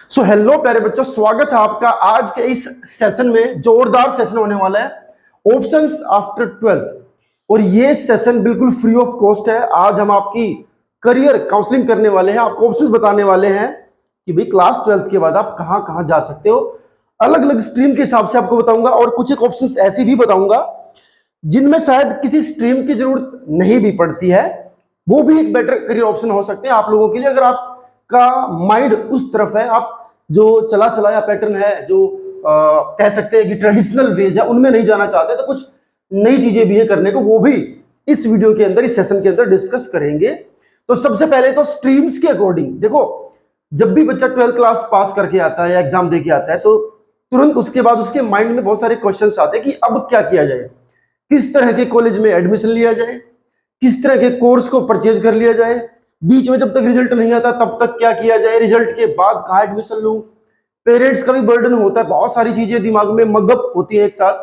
So hello प्यारे बच्चों, स्वागत है आपका आज के इस सेशन में। जोरदार सेशन होने वाला है ऑप्शंस आफ्टर 12th और ये सेशन बिल्कुल फ्री ऑफ कॉस्ट है। आज हम आपकी करियर काउंसलिंग करने वाले हैं, आपको ऑप्शंस बताने वाले हैं कि भाई क्लास 12th के बाद आप कहां कहां जा सकते हो। अलग अलग स्ट्रीम के हिसाब से आपको बताऊंगा और कुछ एक ऑप्शंस ऐसी भी बताऊंगा जिनमें शायद किसी स्ट्रीम की जरूरत नहीं भी पड़ती है, वो भी एक बेटर करियर ऑप्शन हो सकते हैं आप लोगों के लिए। अगर आपका माइंड उस तरफ है, आप जो चला चलाया पैटर्न है, जो कह सकते हैं कि ट्रेडिशनल वेज है, उनमें नहीं जाना चाहते, तो कुछ नई चीजें भी है करने को, वो भी इस वीडियो के अंदर, इस सेशन के अंदर डिस्कस करेंगे। तो सबसे पहले तो स्ट्रीम्स के अकॉर्डिंग देखो, जब भी बच्चा 12th क्लास पास करके आता है या एग्जाम दे के आता है, तो तुरंत उसके बाद उसके माइंड में बहुत सारे क्वेश्चंस आते हैं कि अब क्या किया जाए, किस तरह के कॉलेज में एडमिशन लिया जाए, किस तरह के कोर्स को परचेज कर लिया जाए, बीच में जब तक रिजल्ट नहीं आता तब तक क्या किया जाए, रिजल्ट के बाद कहाँ एडमिशन लूं। पेरेंट्स का भी बर्डन होता है, बहुत सारी चीजें दिमाग में मगअप होती है एक साथ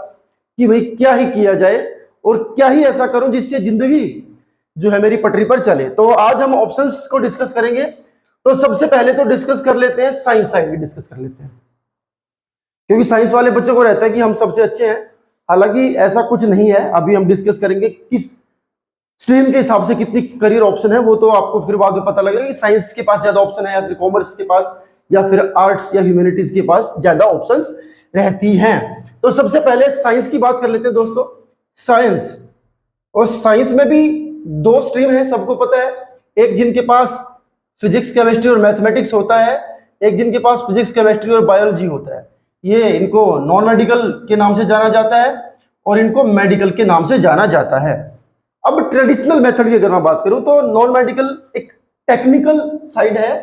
कि भाई क्या ही किया जाए और क्या ही ऐसा करूं जिससे जिंदगी जो है मेरी पटरी पर चले। तो आज हम ऑप्शंस को डिस्कस करेंगे। तो सबसे पहले तो डिस्कस कर लेते हैं साइंस साइड, डिस्कस कर लेते हैं, क्योंकि साइंस वाले बच्चों को रहता है कि हम सबसे अच्छे हैं। हालांकि ऐसा कुछ नहीं है। अभी हम डिस्कस करेंगे किस स्ट्रीम के हिसाब से कितनी करियर ऑप्शन है, वो तो आपको फिर बाद में पता लगेगा कि साइंस के पास ज्यादा ऑप्शन है या फिर कॉमर्स के पास या फिर आर्ट्स या ह्यूमैनिटीज के पास ज्यादा ऑप्शंस रहती हैं। तो सबसे पहले साइंस की बात कर लेते हैं दोस्तों। साइंस, और साइंस में भी दो स्ट्रीम है, सबको पता है। एक जिनके पास फिजिक्स केमिस्ट्री और मैथमेटिक्स होता है, एक जिनके पास फिजिक्स केमिस्ट्री और बायोलॉजी होता है। ये इनको नॉन मेडिकल के नाम से जाना जाता है और इनको मेडिकल के नाम से जाना जाता है। अब ट्रेडिशनल मेथड की अगर मैं बात करूं तो नॉन मेडिकल एक टेक्निकल साइड है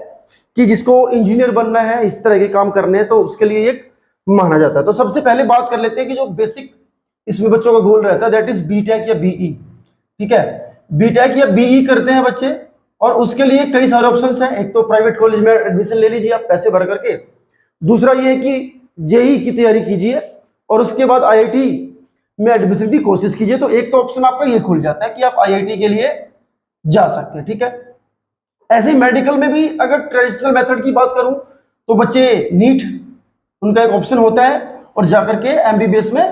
कि जिसको इंजीनियर बनना है, इस तरह के काम करने हैं, तो उसके लिए एक माना जाता है। तो सबसे पहले बात कर लेते हैं कि जो बेसिक इसमें बच्चों का गोल रहता है दैट इज बीटेक या बीई। ठीक है, बीटेक या बीई करते हैं बच्चे और उसके लिए कई सारे ऑप्शंस हैं। एक तो प्राइवेट कॉलेज में एडमिशन ले लीजिए आप पैसे भर करके, दूसरा ये है कि जेई की तैयारी कीजिए और उसके बाद आईआईटी में एडमिशन की कोशिश कीजिए। तो एक तो ऑप्शन आपका ये खुल जाता है कि आप आईआईटी के लिए जा सकते हैं। ठीक है, ऐसे ही मेडिकल में भी अगर ट्रेडिशनल मेथड की बात करूं तो बच्चे नीट उनका एक ऑप्शन होता है और जाकर के एमबीबीएस में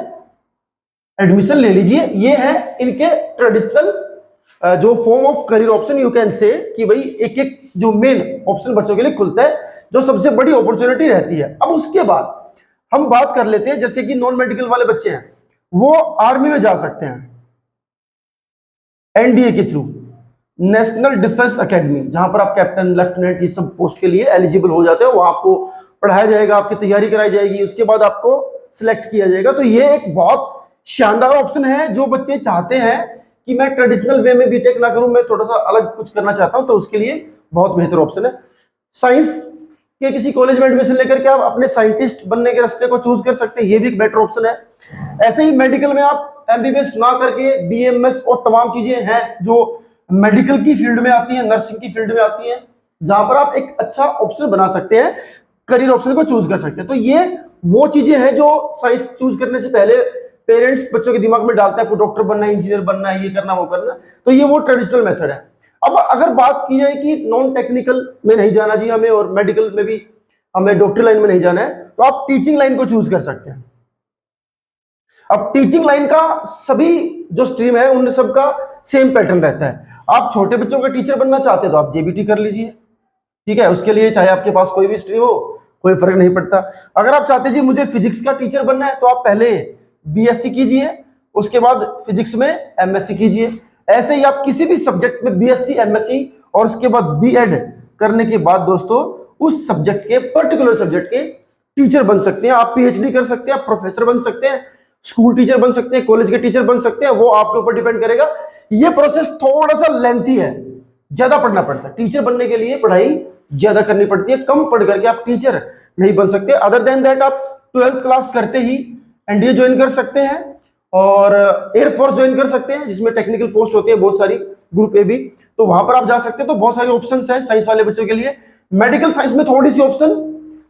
एडमिशन ले लीजिए। ये है इनके ट्रेडिशनल जो form of career option, you can say कि भाई एक एक जो मेन ऑप्शन बच्चों के लिए खुलता है, जो सबसे बड़ी अपॉर्चुनिटी रहती है। अब उसके बाद हम बात कर लेते हैं जैसे कि नॉन मेडिकल वाले बच्चे हैं, वो आर्मी में जा सकते हैं एनडीए के थ्रू, नेशनल डिफेंस एकेडमी, जहां पर आप कैप्टन लेफ्टिनेंट ये सब पोस्ट के लिए एलिजिबल हो जाते हो। वहां आपको पढ़ाया जाएगा, आपकी तैयारी कराई जाएगी, उसके बाद आपको सिलेक्ट किया जाएगा। तो ये एक बहुत शानदार ऑप्शन है। जो बच्चे चाहते हैं कि मैं ट्रेडिशनल वे में बीटेक ना करूं, मैं थोड़ा सा अलग कुछ करना चाहता हूं, तो उसके लिए बहुत बेहतर ऑप्शन है। साइंस के किसी कॉलेज में एडमिशन लेकर के आप अपने साइंटिस्ट बनने के रास्ते को चूज कर सकते हैं, ये भी एक बेटर ऑप्शन है। ऐसे ही मेडिकल में आप एमबीबीएस ना करके बीएमएस और तमाम चीजें हैं जो मेडिकल की फील्ड में आती हैं, नर्सिंग की फील्ड में आती हैं, जहां पर आप एक अच्छा ऑप्शन बना सकते हैं, करियर ऑप्शन को चूज कर सकते हैं। तो ये वो चीजें हैं जो साइंस चूज करने से पहले पेरेंट्स बच्चों के दिमाग में डालता है, आपको डॉक्टर बनना है, इंजीनियर बनना है, ये करना वो करना। तो ये वो ट्रेडिशनल मेथड है। अब अगर बात की जाए कि नॉन टेक्निकल में नहीं जाना जी हमें और मेडिकल में भी हमें डॉक्टर लाइन में नहीं जाना है, तो आप टीचिंग लाइन को चूज कर सकते हैं। अब टीचिंग लाइन का सभी जो स्ट्रीम है उन सबका सेम पैटर्न रहता है। आप छोटे बच्चों का टीचर बनना चाहते हैं तो आप जेबीटी कर लीजिए। ठीक है, उसके लिए चाहे आपके पास कोई भी स्ट्रीम हो, कोई फर्क नहीं पड़ता। अगर आप चाहते जी मुझे फिजिक्स का टीचर बनना है, तो आप पहले बीएससी कीजिए, उसके बाद फिजिक्स में एमएससी कीजिए। ऐसे ही आप किसी भी सब्जेक्ट में बीएससी, एमएससी और उसके बाद बीएड करने के बाद दोस्तों उस सब्जेक्ट के, पर्टिकुलर सब्जेक्ट के टीचर बन सकते हैं। आप पीएचडी कर सकते हैं, आप प्रोफेसर बन सकते हैं, स्कूल टीचर बन सकते हैं, कॉलेज के टीचर बन सकते हैं, वो आपके ऊपर डिपेंड करेगा। ये प्रोसेस थोड़ा सा लेंथी है, ज्यादा पढ़ना पड़ता है। टीचर बनने के लिए पढ़ाई ज्यादा करनी पड़ती है, कम पढ़ करके आप टीचर नहीं बन सकते। अदर देन दैट आप 12th क्लास करते ही एनडीए ज्वाइन कर सकते हैं और एयरफोर्स ज्वाइन कर सकते हैं, जिसमें टेक्निकल पोस्ट होती है बहुत सारी, ग्रुप ए भी, तो वहां पर आप जा सकते हैं। तो बहुत सारे ऑप्शंस हैं साइंस वाले बच्चों के लिए। मेडिकल साइंस में थोड़ी सी ऑप्शन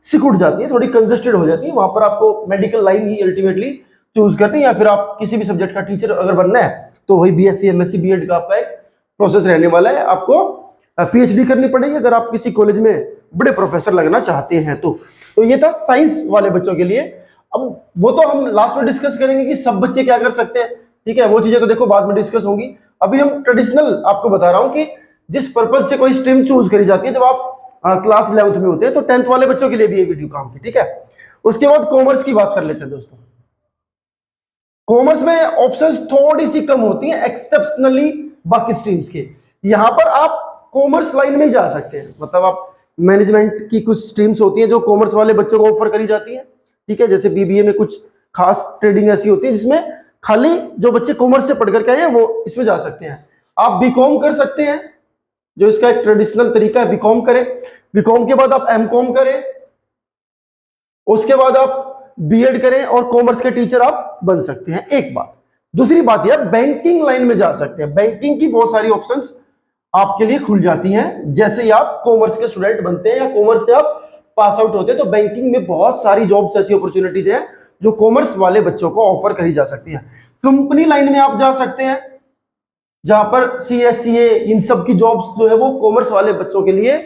सिकुड़ जाती है, थोड़ी कंजेस्टेड हो जाती है, वहां पर आपको मेडिकल लाइन ही अल्टीमेटली चूज करनी है, या फिर आप किसी भी सब्जेक्ट का टीचर अगर बनना है तो वही बीएससी, एमएससी, बीएड का आपका एक प्रोसेस रहने वाला है। आपको पीएचडी करनी पड़ेगी अगर आप किसी कॉलेज में बड़े प्रोफेसर लगना चाहते हैं तो ये था साइंस वाले बच्चों के लिए। अब वो तो हम लास्ट में डिस्कस करेंगे कि सब बच्चे क्या कर सकते हैं, ठीक है, वो चीजें तो देखो बाद में डिस्कस होंगी। अभी हम ट्रेडिशनल आपको बता रहा हूं कि जिस पर्पज से कोई स्ट्रीम चूज करी जाती है जब आप क्लास 11th में होते हैं, तो 10th वाले बच्चों के लिए भी ये वीडियो काम की, ठीक है। उसके बाद कॉमर्स की बात कर लेते हैं दोस्तों। कॉमर्स में ऑप्शंस थोड़ी सी कम होती हैं एक्सेप्शनली बाकी स्ट्रीम्स के। यहां पर आप कॉमर्स लाइन में जा सकते हैं, मतलब आप मैनेजमेंट की कुछ स्ट्रीम्स होती हैं जो कॉमर्स वाले बच्चों को ऑफर करी जाती है, ठीक है। जैसे बीबीए में कुछ खास ट्रेडिंग ऐसी होती है जिसमें खाली जो बच्चे कॉमर्स से पढ़ करके आए हैं वो इसमें जा सकते हैं। आप बीकॉम कर सकते हैं, जो इसका एक ट्रेडिशनल तरीका है, बीकॉम करें। बीकॉम के बाद आप एमकॉम करें, उसके बाद आप बीएड करें और कॉमर्स के टीचर आप बन सकते हैं, एक बात। दूसरी बात यह बैंकिंग लाइन में जा सकते हैं। बैंकिंग की बहुत सारी ऑप्शंस आपके लिए खुल जाती हैं जैसे ही आप कॉमर्स के स्टूडेंट बनते हैं या कॉमर्स से आप पास आउट होते हैं। तो बैंकिंग में बहुत सारी जॉब्स ऐसी अपॉर्चुनिटीज हैं जो कॉमर्स वाले बच्चों को ऑफर करी जा सकती है। कंपनी लाइन में आप जा सकते हैं जहां पर सीएससीए इन सब की जॉब्स जो है वो कॉमर्स वाले बच्चों के लिए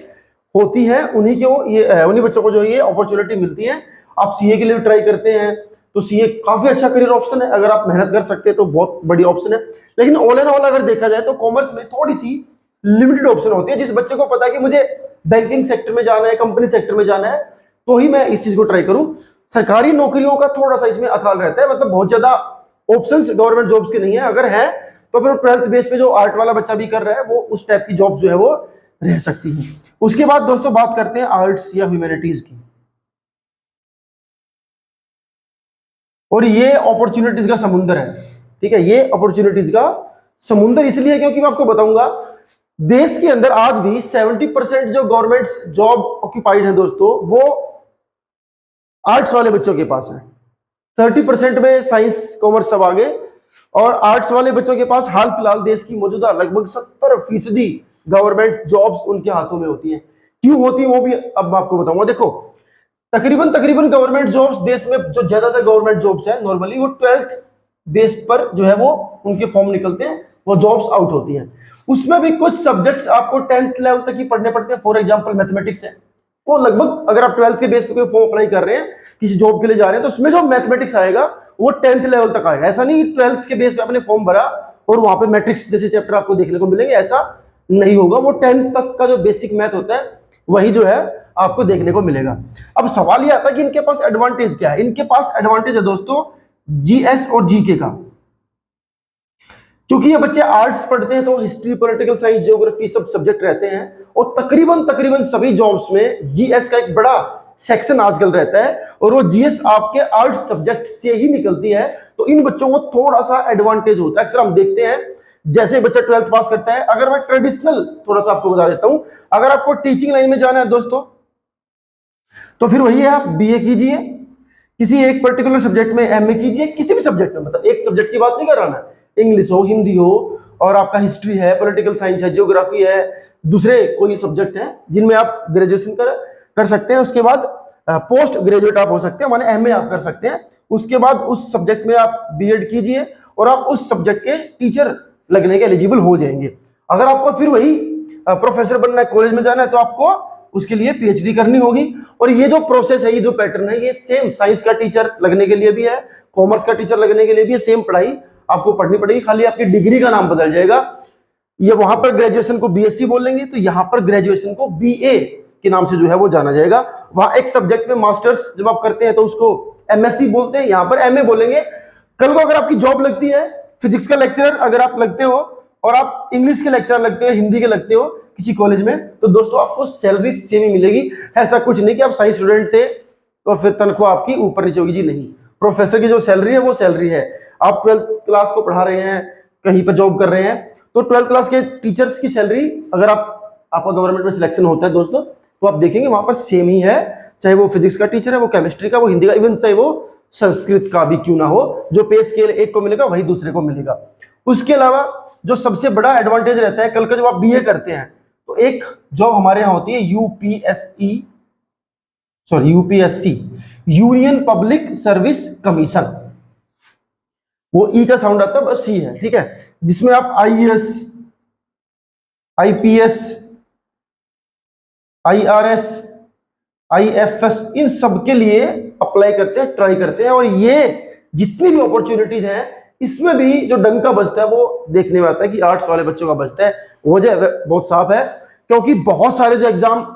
होती है, उन्हीं बच्चों को जो ये अपॉर्चुनिटी मिलती है। आप सीए के लिए ट्राई करते हैं तो सीए काफी अच्छा करियर ऑप्शन है, अगर आप मेहनत कर सकते हैं तो बहुत बड़ी ऑप्शन है। लेकिन ऑल एंड ऑल अगर देखा जाए तो कॉमर्स में थोड़ी सी लिमिटेड ऑप्शन होती है। जिस बच्चे को पता है कि मुझे बैंकिंग सेक्टर में जाना है, कंपनी सेक्टर में जाना है, तो ही मैं इस चीज को ट्राई करूं। सरकारी नौकरियों का थोड़ा सा इसमें अकाल रहता है, मतलब बहुत ज्यादा ऑप्शंस गवर्नमेंट जॉब्स के नहीं है। अगर है तो फिर 12th बेस पे जो आर्ट वाला बच्चा भी कर रहा है वो उस टाइप की जॉब जो है वो रह सकती है। उसके बाद दोस्तों बात करते हैं आर्ट्स या ह्यूमैनिटीज की। और ये अपॉर्चुनिटीज का समुंदर है, ठीक है। ये अपॉर्चुनिटीज का समुंदर इसलिए क्योंकि मैं आपको बताऊंगा देश के अंदर आज भी 70% जो गवर्नमेंट जॉब ऑक्यूपाइड है दोस्तों वो आर्ट्स वाले बच्चों के पास है। 30% में साइंस कॉमर्स सब आगे, और आर्ट्स वाले बच्चों के पास हाल फिलहाल देश की मौजूदा लगभग 70% गवर्नमेंट जॉब्स उनके हाथों में होती हैं। क्यों होती है वो भी अब मैं आपको बताऊंगा। देखो तकरीबन गवर्नमेंट जॉब्स देश में जो ज्यादातर गवर्नमेंट जॉब्स है नॉर्मली वो 12th बेस पर जो है वो उनके फॉर्म निकलते हैं, वो जॉब्स आउट होती हैं। उसमें भी कुछ सब्जेक्ट्स आपको 10th लेवल तक ही पढ़ने पड़ते हैं। फॉर एग्जांपल मैथमेटिक्स है, वो लगभग अगर आप 12th के बेस पे कोई फॉर्म अप्लाई कर रहे हैं किसी जॉब के लिए जा रहे हैं तो उसमें जो मैथमेटिक्स आएगा वो 10th लेवल तक आएगा। ऐसा नहीं 12th के बेस पे आपने फॉर्म भरा और वहां पे मैट्रिक्स जैसे चैप्टर आपको देखने को मिलेंगे, ऐसा नहीं होगा। वो 10th तक का जो बेसिक मैथ होता है वही जो है आपको देखने को मिलेगा। अब सवाल यह आता है कि इनके पास एडवांटेज क्या है। इनके पास एडवांटेज है दोस्तों जीएस और जीके का। क्योंकि ये बच्चे आर्ट्स पढ़ते हैं तो हिस्ट्री, पॉलिटिकल साइंस, ज्योग्राफी सब सब्जेक्ट रहते हैं, और तकरीबन सभी जॉब्स में जीएस का एक बड़ा सेक्शन आजकल रहता है, और वो जीएस आपके आर्ट्स सब्जेक्ट से ही निकलती है। तो इन बच्चों को थोड़ा सा एडवांटेज होता है। अक्सर हम देखते हैं जैसे बच्चा 12th पास करता है, अगर मैं ट्रेडिशनल थोड़ा सा आपको बता देता हूं, अगर आपको टीचिंग लाइन में जाना है दोस्तों तो फिर वही है, आप बीए कीजिए, किसी एक पर्टिकुलर सब्जेक्ट में एमए कीजिए, किसी भी सब्जेक्ट में, मतलब एक सब्जेक्ट की बात नहीं कर रहा मैं, इंग्लिश हो, हिंदी हो, और आपका हिस्ट्री है, पॉलिटिकल साइंस है, ज्योग्राफी है, दूसरे कोई सब्जेक्ट है जिनमें आप ग्रेजुएशन कर सकते हैं। उसके बाद पोस्ट ग्रेजुएट आप हो सकते हैं, माने एमए आप कर सकते हैं। उसके बाद उस सब्जेक्ट में आप बीएड कीजिए और आप उस सब्जेक्ट के टीचर लगने के एलिजिबल हो जाएंगे। अगर आपको फिर वही प्रोफेसर बनना है, कॉलेज में जाना है, तो आपको उसके लिए पीएचडी करनी होगी। और ये जो प्रोसेस है, ये जो पैटर्न है, ये सेम साइंस का टीचर लगने के लिए भी है, कॉमर्स का टीचर लगने के लिए भी है। सेम पढ़ाई आपको पढ़नी पड़ेगी, खाली आपकी डिग्री का नाम बदल जाएगा। ये वहां पर ग्रेजुएशन को बीएससी बोल लेंगे, तो यहां पर ग्रेजुएशन को बीए के नाम से जो है वो जाना जाएगा। वहां एक सब्जेक्ट में मास्टर्स जब आप करते हैं तो उसको एमएससी बोलते हैं, यहां पर एमए बोलेंगे। कल को अगर आपकी जॉब लगती है, फिजिक्स का लेक्चरर अगर आप लगते हो और आप इंग्लिश के लेक्चरर लगते हो, हिंदी के लगते हो किसी कॉलेज में, तो दोस्तों आपको सैलरी सेम ही मिलेगी। ऐसा कुछ नहीं कि आप साइंस स्टूडेंट थे तो फिर तनख्वाह आपकी ऊपर नीचे होगी, जी नहीं। प्रोफेसर की जो सैलरी है वो सैलरी है। आप 12th क्लास को पढ़ा रहे हैं, कहीं पर जॉब कर रहे हैं, तो 12th क्लास के टीचर्स की सैलरी अगर आपका गवर्नमेंट में सिलेक्शन होता है दोस्तों, तो आप देखेंगे वहां पर सेम ही है। चाहे वो फिजिक्स का टीचर है, वो केमिस्ट्री का, वो हिंदी का, इवन चाहे वो संस्कृत का भी क्यों ना हो, जो पे स्केल एक को मिलेगा वही दूसरे को मिलेगा। उसके अलावा जो सबसे बड़ा एडवांटेज रहता है, कल का जब आप बीए करते हैं तो एक जॉब हमारे यहाँ होती है UPSC, union public service commission. वो ई का साउंड आता है, बस सी है, ठीक है, जिसमें आप आईएएस, आईपीएस, IRS, IFS, इन सब के लिए अप्लाई करते हैं, ट्राई करते हैं। और ये जितनी भी अपॉर्चुनिटीज हैं इसमें भी जो डंका बजता है वो देखने में आता है कि आर्ट्स वाले बच्चों का बजता है। वजह बहुत साफ है, क्योंकि बहुत सारे जो एग्जाम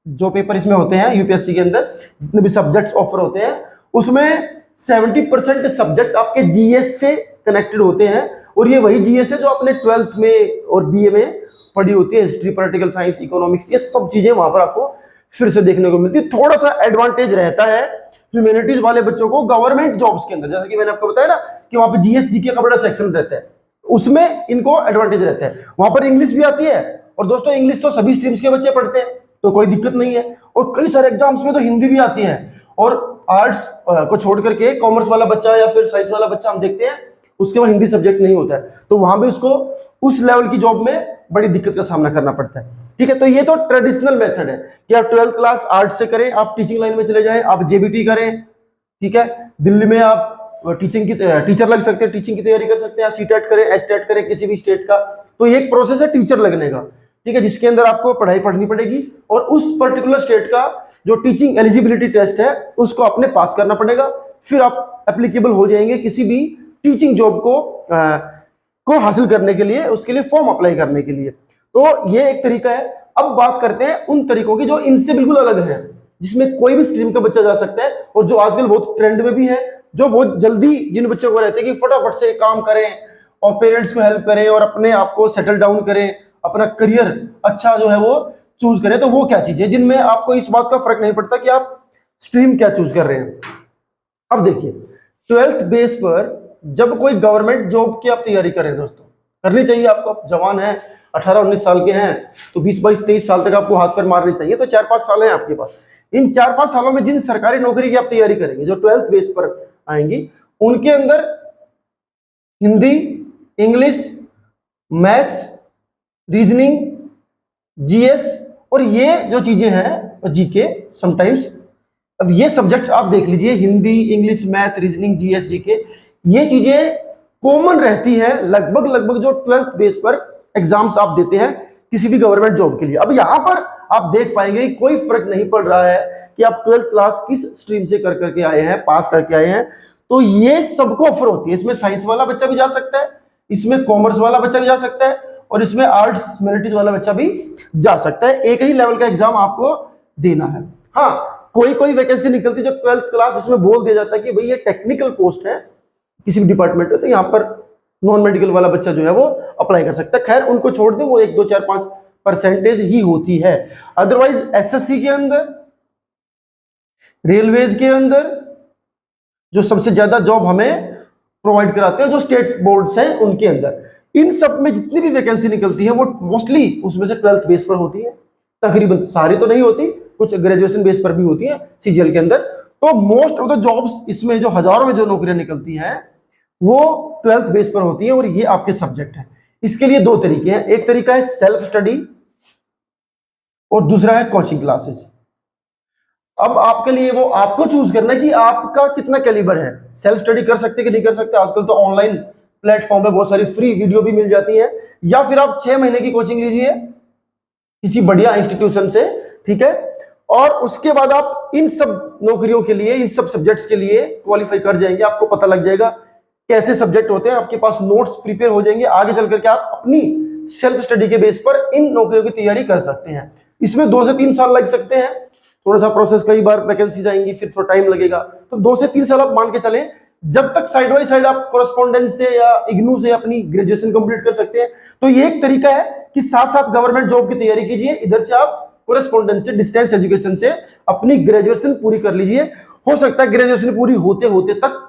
जो पेपर इसमें होते हैं यूपीएससी के अंदर, जितने भी सब्जेक्ट्स ऑफर होते हैं उसमें 70% सब्जेक्ट आपके जीएस से कनेक्टेड होते हैं। और ये वही जीएस है जो आपने 12th में और बीए में पढ़ी होती है, हिस्ट्री, पॉलिटिकल साइंस, इकोनॉमिक्स, ये सब चीजें वहां पर आपको फिर से देखने को मिलती है। थोड़ा सा एडवांटेज रहता है ह्यूमैनिटीज वाले बच्चों को गवर्नमेंट जॉब्स के अंदर, जैसा कि मैंने आपको बताया ना कि वहां पे जीएस जीके का बड़ा सेक्शन रहता है, उसमें इनको एडवांटेज रहता है। वहां पर इंग्लिश भी आती है, और दोस्तों इंग्लिश तो सभी स्ट्रीम्स के बच्चे पढ़ते हैं तो कोई दिक्कत नहीं है। और कई सारे एग्जाम्स में तो हिंदी भी आती है। और आर्ट्स को छोड़ करके कॉमर्स वाला बच्चा या फिर साइंस वाला बच्चा हम देखते हैं उसके वहां हिंदी सब्जेक्ट नहीं होता है, तो वहां भी उसको उस लेवल की जॉब में बड़ी दिक्कत का सामना करना पड़ता है। ठीक है, तो ये तो ट्रेडिशनल मेथड है कि आप 12th क्लास आर्ट्स से करें, आप टीचिंग लाइन में चले जाएं, आप जेबीटी करें। ठीक है, दिल्ली में आप टीचिंग की टीचर लग सकते हैं, टीचिंग की तैयारी कर सकते हैं, आप सीटेट करें, एचटेट करें किसी भी स्टेट का। तो ये एक प्रोसेस है टीचर लगने का, ठीक है, जिसके अंदर आपको पढ़ाई पढ़नी पड़ेगी और उस पर्टिकुलर स्टेट का जो टीचिंग एलिजिबिलिटी टेस्ट है उसको आपने पास करना पड़ेगा। फिर आप एप्लीकेबल हो जाएंगे किसी भी टीचिंग जॉब को हासिल करने के लिए, उसके लिए फॉर्म अप्लाई करने के लिए। तो ये एक तरीका है। अब बात करते हैं उन तरीकों की जो इनसे बिल्कुल अलग है, जिसमें कोई भी स्ट्रीम का बच्चा जा सकता है और जो आजकल बहुत ट्रेंड में भी है, जो बहुत जल्दी जिन बच्चों को रहते हैं कि फटाफट से काम करें और पेरेंट्स को हेल्प करें और अपने आप को सेटल डाउन करें, अपना करियर अच्छा जो है वो चूज करें। तो वो क्या चीज है जिनमें आपको इस बात का फर्क नहीं पड़ता कि आप स्ट्रीम क्या चूज कर रहे हैं। अब देखिए 12th बेस पर जब कोई गवर्नमेंट जॉब की आप तैयारी करें, दोस्तों करनी चाहिए आपको। आप जवान हैं, 18-19 साल के हैं, तो 20-22-23 साल तक आपको हाथ पर मारनी चाहिए। तो 4-5 साल हैं आपके पास। इन 4-5 सालों में जिन सरकारी नौकरी की आप तैयारी करेंगे जो 12th बेस पर आएंगी, उनके अंदर Hindi, English, maths, reasoning, GS और ये जो चीजें हैं जीके समटाइम्स, अब ये सब्जेक्ट आप देख लीजिए, Hindi, English, math, reasoning, GS, GK, ये चीजें कॉमन रहती है लगभग जो 12th बेस पर एग्जाम्स आप देते हैं किसी भी गवर्नमेंट जॉब के लिए। अब यहां पर आप देख पाएंगे कोई फर्क नहीं पड़ रहा है कि आप 12th क्लास किस स्ट्रीम से कर करके आए हैं, पास करके आए हैं, तो ये सबको ऑफर होती है। इसमें साइंस वाला बच्चा भी जा सकता है, इसमें कॉमर्स वाला बच्चा भी जा सकता है और इसमें आर्ट्स ह्यूमैनिटीज वाला बच्चा भी जा सकता है। एक ही लेवल का एग्जाम आपको देना है। हाँ, कोई वैकेंसी निकलती है जो 12th क्लास, इसमें बोल दिया जाता है कि भाई ये टेक्निकल पोस्ट है किसी भी डिपार्टमेंट में, तो यहाँ पर नॉन मेडिकल वाला बच्चा जो है वो अप्लाई कर सकता है। खैर उनको छोड़ दे, वो 1-2-4-5% ही होती है। अदरवाइज एसएससी के अंदर, रेलवेज के अंदर जो सबसे ज्यादा जॉब हमें प्रोवाइड कराते हैं जो स्टेट बोर्ड्स हैं उनके अंदर, इन सब में जितनी भी वैकेंसी निकलती है वो मोस्टली उसमें से 12th बेस पर होती है। तकरीबन सारी तो नहीं होती, कुछ ग्रेजुएशन बेस पर भी होती है सीजीएल के अंदर। तो मोस्ट ऑफ द जॉब्स इसमें जो हजारों में जो नौकरियां निकलती हैं वो 12th बेस पर होती है और ये आपके सब्जेक्ट है। इसके लिए दो तरीके हैं, एक तरीका है सेल्फ स्टडी और दूसरा है कोचिंग क्लासेस। अब आपके लिए वो आपको चूज करना है कि आपका कितना कैलिबर है। सेल्फ स्टडी कर सकते कि नहीं कर सकते, आजकल तो ऑनलाइन प्लेटफॉर्म पे बहुत सारी फ्री वीडियो भी मिल जाती है, या फिर आप 6 महीने की कोचिंग लीजिए किसी बढ़िया इंस्टीट्यूशन से, ठीक है, और उसके बाद आप इन सब नौकरियों के लिए, इन सब सब्जेक्ट्स के लिए क्वालिफाई कर जाएंगे। आपको पता लग जाएगा कैसे सब्जेक्ट होते हैं, आपके पास नोट्स प्रिपेयर हो जाएंगे, आगे चल करके आप अपनी सेल्फ स्टडी के बेस पर इन नौकरियों की तैयारी कर सकते हैं। इसमें 2 से 3 साल लग सकते हैं, थोड़ा सा प्रोसेस, कई बार वैकेंसी जाएंगी फिर थोड़ा टाइम लगेगा, तो 2 से 3 साल आप मान के चलें। जब तक साइड बाय साइड आप कोरेस्पोंडेंस से या इग्नू से अपनी ग्रेजुएशन कंप्लीट कर सकते हैं, तो ये एक तरीका है कि साथ साथ गवर्नमेंट जॉब की तैयारी कीजिए, इधर से आप कोरेस्पोंडेंस से, डिस्टेंस एजुकेशन से अपनी ग्रेजुएशन पूरी कर लीजिए। हो सकता है ग्रेजुएशन पूरी होते होते तक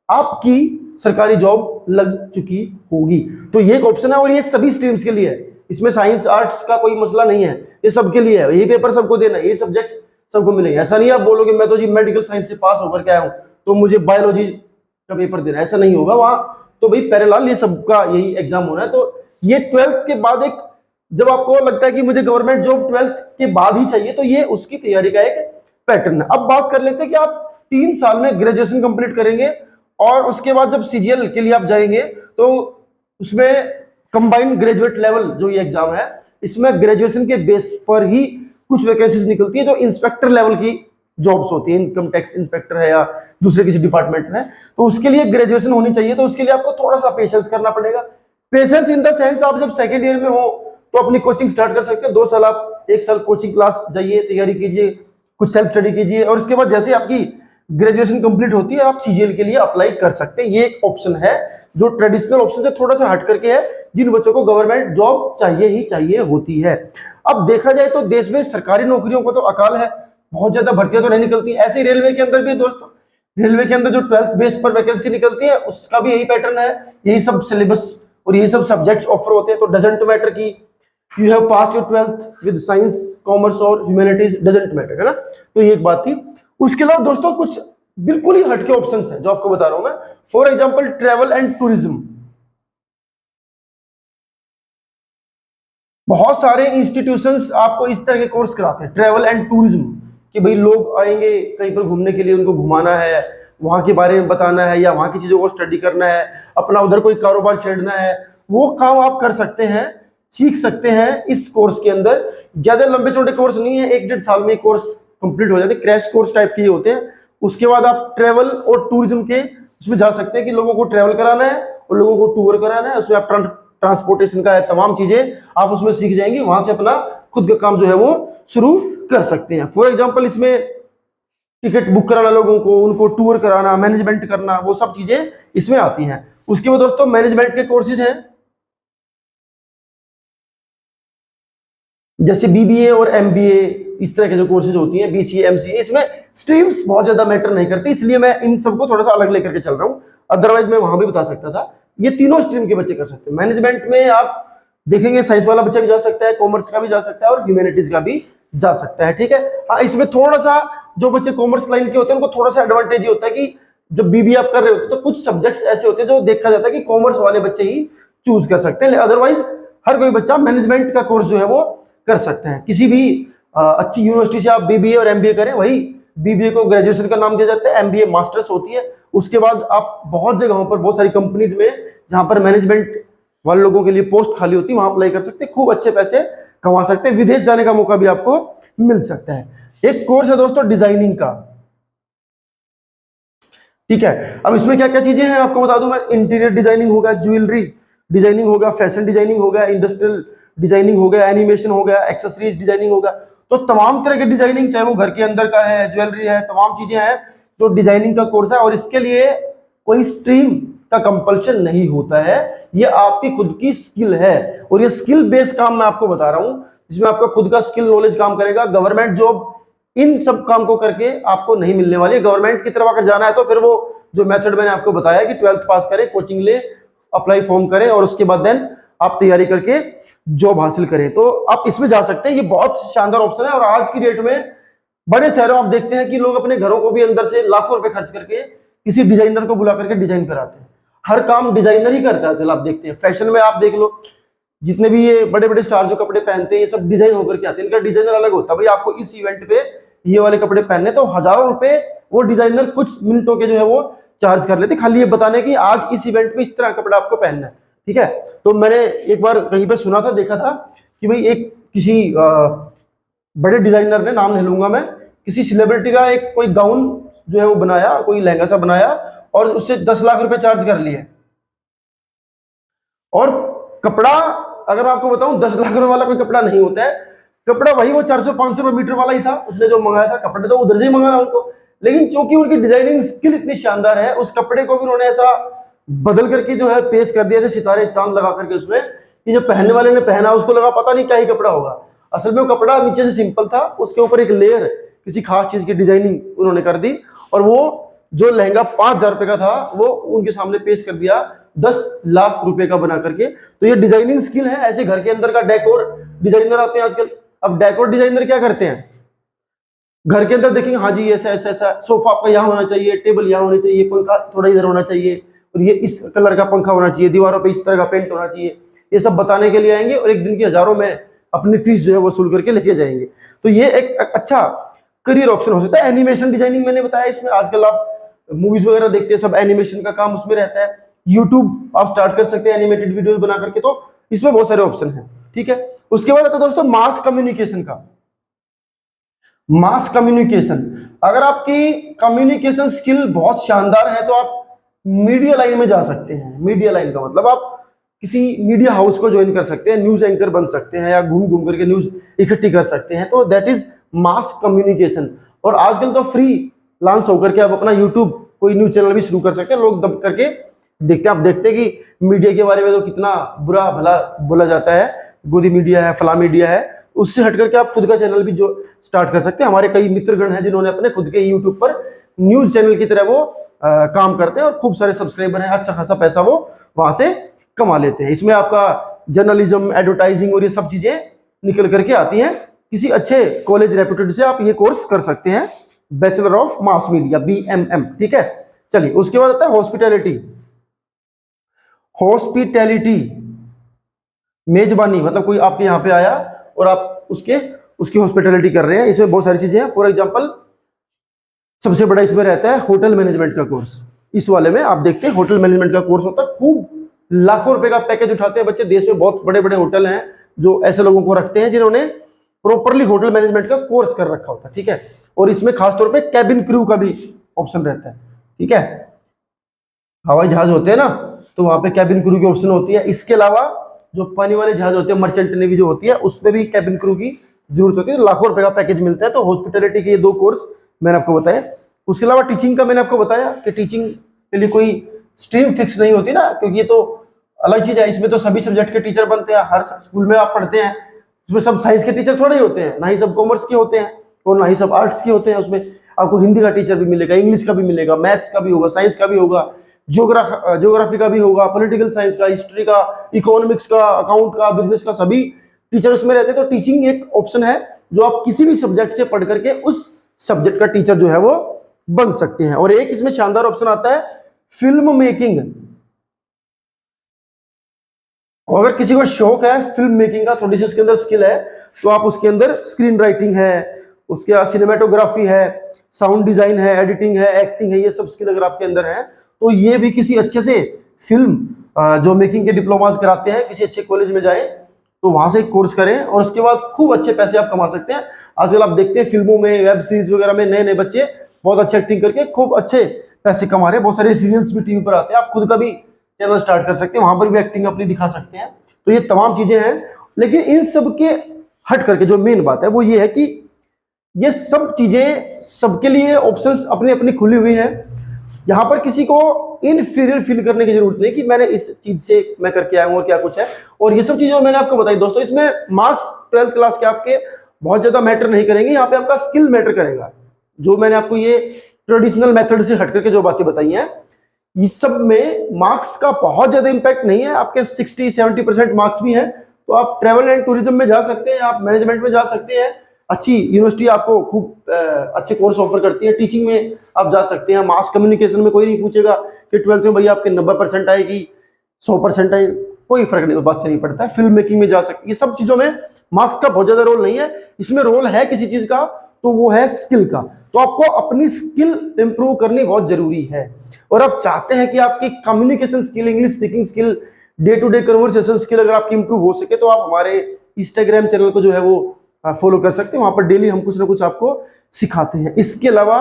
आपकी सरकारी जॉब लग चुकी होगी। तो ये एक ऑप्शन है और ये सभी स्ट्रीम्स के लिए है, इसमें साइंस आर्ट्स का कोई मसला नहीं है, ये सबके लिए है। ये पेपर सबको देना है, ये सब्जेक्ट सबको मिलेंगे। ऐसा नहीं आप बोलोगे मैं तो जी मेडिकल साइंस से पास होकर के आया हूं तो मुझे बायोलॉजी का पेपर देना है, ऐसा नहीं होगा। वहां तो भाई पैरेलल ये सबका यही एग्जाम होना है। तो ये 12th के बाद एक, जब आपको लगता है कि मुझे गवर्नमेंट जॉब 12th के बाद ही चाहिए, तो ये उसकी तैयारी का एक पैटर्न है। अब बात कर लेते हैं कि आप 3 साल में ग्रेजुएशन कंप्लीट करेंगे और उसके बाद जब सीजीएल के लिए आप जाएंगे तो उसमें कंबाइंड ग्रेजुएट लेवल जो ये एग्जाम है, इसमें ग्रेजुएशन के बेस पर ही कुछ वैकेंसीज निकलती है जो इंस्पेक्टर लेवल की जॉब्स होती है, इनकम टैक्स इंस्पेक्टर है या दूसरे किसी डिपार्टमेंट में, तो उसके लिए ग्रेजुएशन होनी चाहिए। तो उसके लिए आपको थोड़ा सा पेशेंस करना पड़ेगा। पेशेंस इन द सेंस, आप जब सेकेंड ईयर में हो तो अपनी कोचिंग स्टार्ट कर सकते हैं। 2 साल आप 1 साल कोचिंग क्लास जाइए, तैयारी कीजिए, कुछ सेल्फ स्टडी कीजिए, और उसके बाद जैसे आपकी ग्रेजुएशन कंप्लीट होती है आप सीजीएल के लिए अप्लाई कर सकते हैं। ये एक ऑप्शन है जो ट्रेडिशनल ऑप्शन से थोड़ा सा हट करके है, जिन बच्चों को गवर्नमेंट जॉब चाहिए ही चाहिए होती है। अब देखा जाए तो देश में सरकारी नौकरियों को तो अकाल है, बहुत ज्यादा भर्तियां तो नहीं निकलती। ऐसे ही रेलवे के अंदर भी दोस्तों, रेलवे के अंदर जो 12th बेस पर वैकेंसी निकलती है उसका भी यही पैटर्न है, यही सब सिलेबस और यही सब सब्जेक्ट्स ऑफर होते हैं। तो डजंट मैटर की you have pass your 12th with science, commerce और ह्यूमैनिटीज, डजंट मैटर, है ना। तो ये एक बात थी। उसके अलावा दोस्तों कुछ बिल्कुल ही हटके ऑप्शंस हैं जो आपको बता रहा हूं मैं। For example travel and tourism, बहुत सारे इंस्टीट्यूशंस आपको इस तरह के कोर्स कराते हैं, ट्रैवल एंड टूरिज्म, कि भाई लोग आएंगे कहीं पर घूमने के लिए, उनको घुमाना है, वहां के बारे में बताना है, या वहां की चीजों को स्टडी करना है, अपना उधर कोई कारोबार छेड़ना है, वो काम आप कर सकते हैं, सीख सकते हैं इस कोर्स के अंदर। ज्यादा लंबे छोटे कोर्स नहीं है, 1-1.5 साल में कोर्स कंप्लीट हो जाते हैं, क्रैश कोर्स टाइप के होते हैं। उसके बाद आप ट्रैवल और टूरिज्म के उसमें जा सकते हैं कि लोगों को ट्रैवल कराना है और लोगों को टूर कराना है, उसमें आप ट्रांसपोर्टेशन का है, तमाम चीजें आप उसमें सीख जाएंगे, वहां से अपना खुद का काम जो है वो शुरू कर सकते हैं। फॉर एग्जांपल इसमें टिकट बुक कराना लोगों को, उनको टूर कराना, मैनेजमेंट करना, वो सब चीजें इसमें आती हैं। उसके बाद दोस्तों मैनेजमेंट के कोर्सेज हैं, जैसे बीबीए और एमबीए, इस तरह के जो कोर्सेज होती हैं, बीसीए, एमसीए, इसमें स्ट्रीम्स बहुत ज्यादा मैटर नहीं करती, इसलिए मैं इन सबको थोड़ा सा अलग लेकर के चल रहा हूं। अदरवाइज मैं वहां भी बता सकता था। ये तीनों स्ट्रीम के बच्चे कर सकते हैं। मैनेजमेंट में आप देखेंगे साइंस वाला बच्चा भी जा सकता है, कॉमर्स का भी जा सकता है और ह्यूमैनिटीज का भी जा सकता है, ठीक है। हाँ, इसमें थोड़ा सा जो बच्चे कॉमर्स लाइन के होते हैं उनको थोड़ा सा एडवांटेज ही होता है कि जब बीबीए आप कर रहे होते हैं तो कुछ सब्जेक्ट्स ऐसे होते हैं जो देखा जाता है कि कॉमर्स वाले बच्चे ही चूज कर सकते हैं, अदरवाइज हर कोई बच्चा मैनेजमेंट का कोर्स जो है वो कर सकते हैं। किसी भी अच्छी यूनिवर्सिटी से आप बीबीए और एमबीए करें, वही बीबीए को ग्रेजुएशन का नाम दिया जाता है, एमबीए मास्टर्स होती है। उसके बाद आप बहुत जगहों पर, बहुत सारी कंपनीज में जहां पर मैनेजमेंट वाले लोगों के लिए पोस्ट खाली होती है, वहां अप्लाई कर सकते हैं, खूब अच्छे पैसे कमा सकते हैं, विदेश जाने का मौका भी आपको मिल सकता है। एक कोर्स है दोस्तों डिजाइनिंग का, ठीक है। अब इसमें क्या क्या चीजें हैं आपको बता दूं मैं। इंटीरियर डिजाइनिंग होगा, ज्वेलरी डिजाइनिंग होगा, फैशन डिजाइनिंग होगा, इंडस्ट्रियल डिजाइनिंग हो गया, एनिमेशन हो गया, एक्सेसरीज डिजाइनिंग होगा। तो तमाम तरह की डिजाइनिंग, चाहे वो घर के अंदर का है, ज्वेलरी है, तमाम चीजें हैं जो डिजाइनिंग का कोर्स है। और इसके लिए कोई स्ट्रीम का कंपल्शन नहीं होता है, ये आपकी खुद की स्किल है। और ये स्किल बेस्ड काम मैं आपको बता रहा हूं, जिसमें आपका खुद का स्किल नॉलेज काम करेगा। गवर्नमेंट जॉब इन सब काम को करके आपको नहीं मिलने वाली है। गवर्नमेंट की तरफ अगर जाना है तो फिर वो जो मेथड मैंने आपको बताया कि 12th पास करें, कोचिंग ले, अप्लाई फॉर्म करें और उसके बाद देन आप तैयारी करके जॉब हासिल करें, तो आप इसमें जा सकते हैं। ये बहुत शानदार ऑप्शन है। और आज की डेट में बड़े शहरों आप देखते हैं कि लोग अपने घरों को भी अंदर से लाखों रुपए खर्च करके किसी डिजाइनर को बुला करके डिजाइन कराते हैं। हर काम डिजाइनर ही करता है। चल आप देखते हैं फैशन में, आप देख लो जितने भी ये बड़े बड़े स्टार जो कपड़े पहनते हैं, ये सब डिजाइन होकर के आते हैं, इनका डिजाइनर अलग होता है। भाई आपको इस इवेंट पे ये वाले कपड़े पहनने, तो हजारों रुपए वो डिजाइनर कुछ मिनटों के जो है वो चार्ज कर लेते, खाली ये बताने की आज इस इवेंट में इस तरह कपड़ा आपको पहनना है, ठीक है। तो मैंने एक बार कहीं पे सुना था, देखा था कि भाई एक किसी बड़े डिजाइनर ने, नाम नहीं लूंगा मैं, किसी सेलिब्रिटी का एक कोई गाउन जो है वो बनाया, कोई लहंगा सा बनाया और उससे 10 लाख रुपए चार्ज कर लिए। और कपड़ा अगर आपको बताऊं 10 लाख रुपए वाला कोई कपड़ा नहीं होता है। कपड़ा वही वो 400-500 रुपए मीटर वाला ही था उसने जो मंगाया था। कपड़े तो उधर से ही मंगाना उनको, लेकिन चूंकि उनकी डिजाइनिंग स्किल इतनी शानदार है, उस कपड़े को भी उन्होंने ऐसा बदल करके जो है पेश कर दिया, जैसे सितारे चांद लगा करके उसमें, कि जो पहनने वाले ने पहना उसको लगा पता नहीं क्या ही कपड़ा होगा। असल में वो कपड़ा नीचे से सिंपल था, उसके ऊपर एक लेयर किसी खास चीज की डिजाइनिंग उन्होंने कर दी, और वो जो लहंगा 5,000 रुपए का था वो उनके सामने पेश कर दिया 10 लाख रुपए का बना करके। तो ये डिजाइनिंग स्किल है। ऐसे घर के अंदर का डेकोर डिजाइनर आते हैं आजकल। अब डेकोर डिजाइनर क्या करते हैं, घर के अंदर देखेंगे, हाँ जी ऐसा ऐसा ऐसा सोफा आपका यहाँ होना चाहिए, टेबल यहाँ होनी चाहिए, पंखा थोड़ा इधर होना चाहिए, और ये इस कलर का पंखा होना चाहिए, दीवारों पे इस तरह का पेंट होना चाहिए, ये सब बताने के लिए आएंगे और एक दिन की हजारों में अपनी फीस जो है वसूल करके लेके जाएंगे। तो ये एक अच्छा करियर ऑप्शन हो सकता है। एनिमेशन डिजाइनिंग मैंने बताया, इसमें आजकल आप मूवीज वगैरह देखते हैं, सब एनिमेशन का काम उसमें रहता है। यूट्यूब आप स्टार्ट कर सकते हैं एनिमेटेड वीडियोस बना करके, तो इसमें बहुत सारे ऑप्शन हैं, ठीक है। उसके बाद आता है दोस्तों मास कम्युनिकेशन का। मास कम्युनिकेशन, अगर आपकी कम्युनिकेशन स्किल बहुत शानदार है तो आप मीडिया लाइन में जा सकते हैं। मीडिया लाइन का मतलब आप किसी मीडिया हाउस को ज्वाइन कर सकते हैं, न्यूज एंकर बन सकते हैं, या घूम घूम करके न्यूज इकट्ठी कर सकते हैं, तो दैट इज मास कम्युनिकेशन। और आजकल तो फ्री लांस होकर के आप अपना यूट्यूब कोई न्यूज चैनल भी शुरू कर सकते हैं, लोग दब करके देखते हैं। आप देखते हैं कि मीडिया के बारे में तो कितना बुरा भला बोला जाता है, गोदी मीडिया है, फला मीडिया है, उससे हट करके आप खुद का चैनल भी जो स्टार्ट कर सकते हैं। हमारे कई मित्रगण हैं जिन्होंने अपने खुद के यूट्यूब पर न्यूज चैनल की तरह वो काम करते हैं और खूब सारे सब्सक्राइबर हैं, अच्छा खासा पैसा वो वहां से कमा लेते हैं। इसमें आपका जर्नलिज्म, एडवर्टाइजिंग और ये सब चीजें निकल करके आती हैं। किसी अच्छे कॉलेज रेप्यूटेड से आप ये कोर्स कर सकते हैं, bachelor of mass media, BMM, ठीक है। चलिए, उसके बाद आता है हॉस्पिटैलिटी। हॉस्पिटैलिटी मेजबानी, मतलब कोई आपके यहाँ पे आया और आप उसकी हॉस्पिटैलिटी कर रहे हैं। इसमें बहुत सारी चीजें हैं। फॉर एग्जांपल सबसे बड़ा इसमें रहता है होटल मैनेजमेंट का कोर्स। इस वाले में आप देखते हैं होटल मैनेजमेंट का कोर्स होता है, खूब लाखों रुपए का पैकेज उठाते हैं बच्चे। देश में बहुत बड़े बड़े होटल हैं जो ऐसे लोगों को रखते हैं जिन्होंने प्रॉपरली होटल मैनेजमेंट का कोर्स कर रखा होता है, ठीक है। और इसमें खासतौर पे कैबिन क्रू का भी ऑप्शन रहता है, ठीक है। हवाई जहाज होते हैं ना, तो वहां पे कैबिन क्रू की ऑप्शन होती है। इसके अलावा जो पानी वाले जहाज होते हैं, मर्चेंट नेवी जो होती है, उसमें भी कैबिन क्रू की जरूरत होती है। लाखों रुपए का पैकेज मिलता है। तो हॉस्पिटैलिटी के ये 2 कोर्स मैंने आपको बताया। उसके अलावा टीचिंग का मैंने आपको बताया कि टीचिंग के लिए कोई स्ट्रीम फिक्स नहीं होती ना, क्योंकि ये तो अलग चीज है। इसमें तो सभी सब्जेक्ट के टीचर बनते हैं। हर स्कूल में आप पढ़ते हैं, उसमें सब साइंस के टीचर थोड़े ही होते हैं, ना ही सब कॉमर्स के होते हैं और ना ही सब आर्ट्स के होते हैं। उसमें आपको हिंदी का टीचर भी मिलेगा, इंग्लिश का भी मिलेगा, मैथ्स का भी होगा, साइंस का भी होगा, ज्योग्राफी का भी होगा, पॉलिटिकल साइंस का, हिस्ट्री का, इकोनॉमिक्स का, अकाउंट का, बिजनेस का, सभी टीचर उसमें रहते हैं। तो टीचिंग एक ऑप्शन है जो आप किसी भी सब्जेक्ट से पढ़ करके उस सब्जेक्ट का टीचर जो है वो बन सकते हैं। और एक इसमें शानदार ऑप्शन आता है फिल्म मेकिंग। अगर किसी को शौक है फिल्म मेकिंग का, थोड़ी सी उसके अंदर स्किल है, तो आप उसके अंदर स्क्रीन राइटिंग है, उसके बाद सिनेमेटोग्राफी है, साउंड डिजाइन है, एडिटिंग है, एक्टिंग है, ये सब स्किल अगर आपके अंदर है तो ये भी किसी अच्छे से फिल्म जो मेकिंग के डिप्लोमास कराते हैं, किसी अच्छे कॉलेज में जाए तो वहां से कोर्स करें और उसके बाद खूब अच्छे पैसे आप कमा सकते हैं। आजकल आप देखते हैं फिल्मों में, वेब सीरीज वगैरह में नए नए बच्चे बहुत अच्छे एक्टिंग करके खूब अच्छे पैसे कमा रहे हैं। बहुत सारे सीरियल्स भी टीवी पर आते हैं, आप खुद का भी चैनल स्टार्ट कर सकते हैं, वहां पर भी एक्टिंग अपनी दिखा सकते हैं। तो ये तमाम चीजें हैं। लेकिन इन सब के हट करके जो मेन बात है वो ये है कि ये सब चीजें सबके लिए ऑप्शंस अपनी अपनी खुली हुई है। यहां पर किसी को इनफीरियर फील करने की जरूरत नहीं कि मैंने इस चीज से मैं करके आया हूं और क्या कुछ है। और ये सब चीजें मैंने आपको बताई दोस्तों, इसमें मार्क्स 12th क्लास के आपके बहुत ज्यादा मैटर नहीं करेंगे। यहाँ पे आपका स्किल मैटर करेगा। जो मैंने आपको ये ट्रेडिशनल मेथड से हट करके जो बातें बताई हैं, इस सब में मार्क्स का बहुत ज्यादा इंपैक्ट नहीं है। आपके 60-70% मार्क्स भी हैं तो आप ट्रैवल एंड टूरिज्म में जा सकते हैं, आप मैनेजमेंट में जा सकते हैं। अच्छी यूनिवर्सिटी आपको खूब अच्छे कोर्स ऑफर करती है। टीचिंग में आप जा सकते हैं। मास कम्युनिकेशन में कोई नहीं पूछेगा कि 12th में भैया आपके 90% आएगी, 100% आएगी, कोई फर्क नहीं, बात से नहीं पड़ता है। फिल्म मेकिंग में जा सकते, ये सब चीजों में मार्क्स का बहुत ज्यादा रोल नहीं है। इसमें रोल है किसी चीज का तो वो है स्किल का। तो आपको अपनी स्किल इंप्रूव करनी बहुत जरूरी है। और आप चाहते हैं कि आपकी communication skill, English speaking skill, day to day conversation skill अगर आपकी इंप्रूव हो सके तो आप हमारे इंस्टाग्राम चैनल को जो है वो फॉलो कर सकते हैं। वहां पर डेली हम कुछ ना कुछ आपको सिखाते हैं। इसके अलावा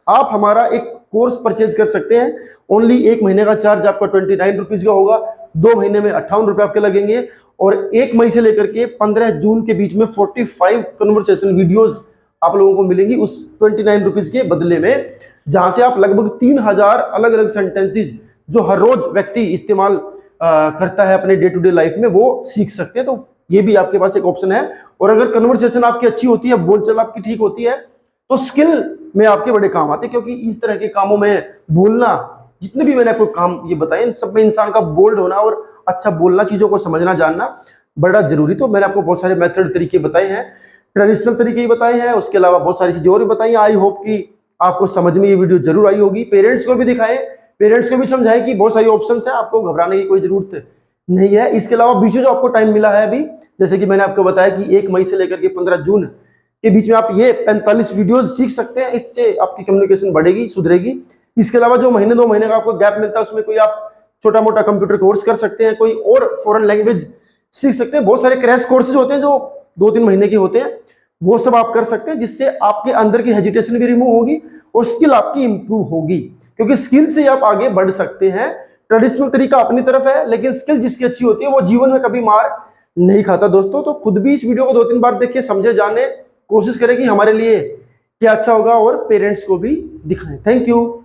आप हमारा एक कोर्स परचेज कर सकते हैं। ओनली 1 महीने का चार्ज आपका 29 रुपीज का होगा, 2 महीने में 58 रुपए आपके लगेंगे। और 1 मई से लेकर के 15 जून के बीच में 45 कन्वर्सेशन वीडियोज आप लोगों को मिलेंगी उस 29 रुपीज के बदले में, जहां से आप लगभग 3000 अलग अलग सेंटेंसेज जो हर रोज व्यक्ति इस्तेमाल करता है अपने डे टू डे लाइफ में, वो सीख सकते हैं। तो ये भी आपके पास एक ऑप्शन है। और अगर कन्वर्सेशन आपकी अच्छी होती है, बोलचाल आपकी ठीक होती है, तो स्किल में आपके बड़े काम आते हैं। क्योंकि इस तरह के कामों में बोलना, जितने भी मैंने आपको काम ये बताए, इन सब में इंसान का बोल्ड होना और अच्छा बोलना, चीजों को समझना जानना बड़ा जरूरी। तो मैंने आपको बहुत सारे मेथड तरीके बताए हैं, ट्रेडिशनल तरीके ही बताए हैं, उसके अलावा बहुत सारी चीजें और भी बताई हैं। आई होप कि आपको समझ में ये वीडियो जरूर आई होगी। पेरेंट्स को भी दिखाएं, पेरेंट्स को भी समझाएं कि बहुत सारी ऑप्शंस हैं, आपको घबराने की कोई जरूरत नहीं है। इसके अलावा बीच में जो आपको टाइम मिला है अभी, जैसे कि मैंने आपको बताया कि 1 मई से लेकर के 15 जून के बीच में आप ये 45 वीडियोज सीख सकते हैं। इससे आपकी कम्युनिकेशन बढ़ेगी, सुधरेगी। इसके अलावा जो महीने 2 महीने का आपको गैप मिलता है, उसमें कोई आप छोटा मोटा कंप्यूटर कोर्स कर सकते हैं, कोई और फॉरेन लैंग्वेज सीख सकते हैं। बहुत सारे क्रैश कोर्सेज होते हैं जो 2-3 महीने के होते हैं, वो सब आप कर सकते हैं, जिससे आपके अंदर की हेजिटेशन भी रिमूव होगी और स्किल आपकी इंप्रूव होगी, क्योंकि स्किल से आप आगे बढ़ सकते हैं। ट्रेडिशनल तरीका अपनी तरफ है, लेकिन स्किल जिसकी अच्छी होती है वो जीवन में कभी मार नहीं खाता दोस्तों। तो खुद भी इस वीडियो को 2-3 बार देखिए, समझे, जाने, कोशिश करें कि हमारे लिए क्या अच्छा होगा और पेरेंट्स को भी दिखाएं। Thank you.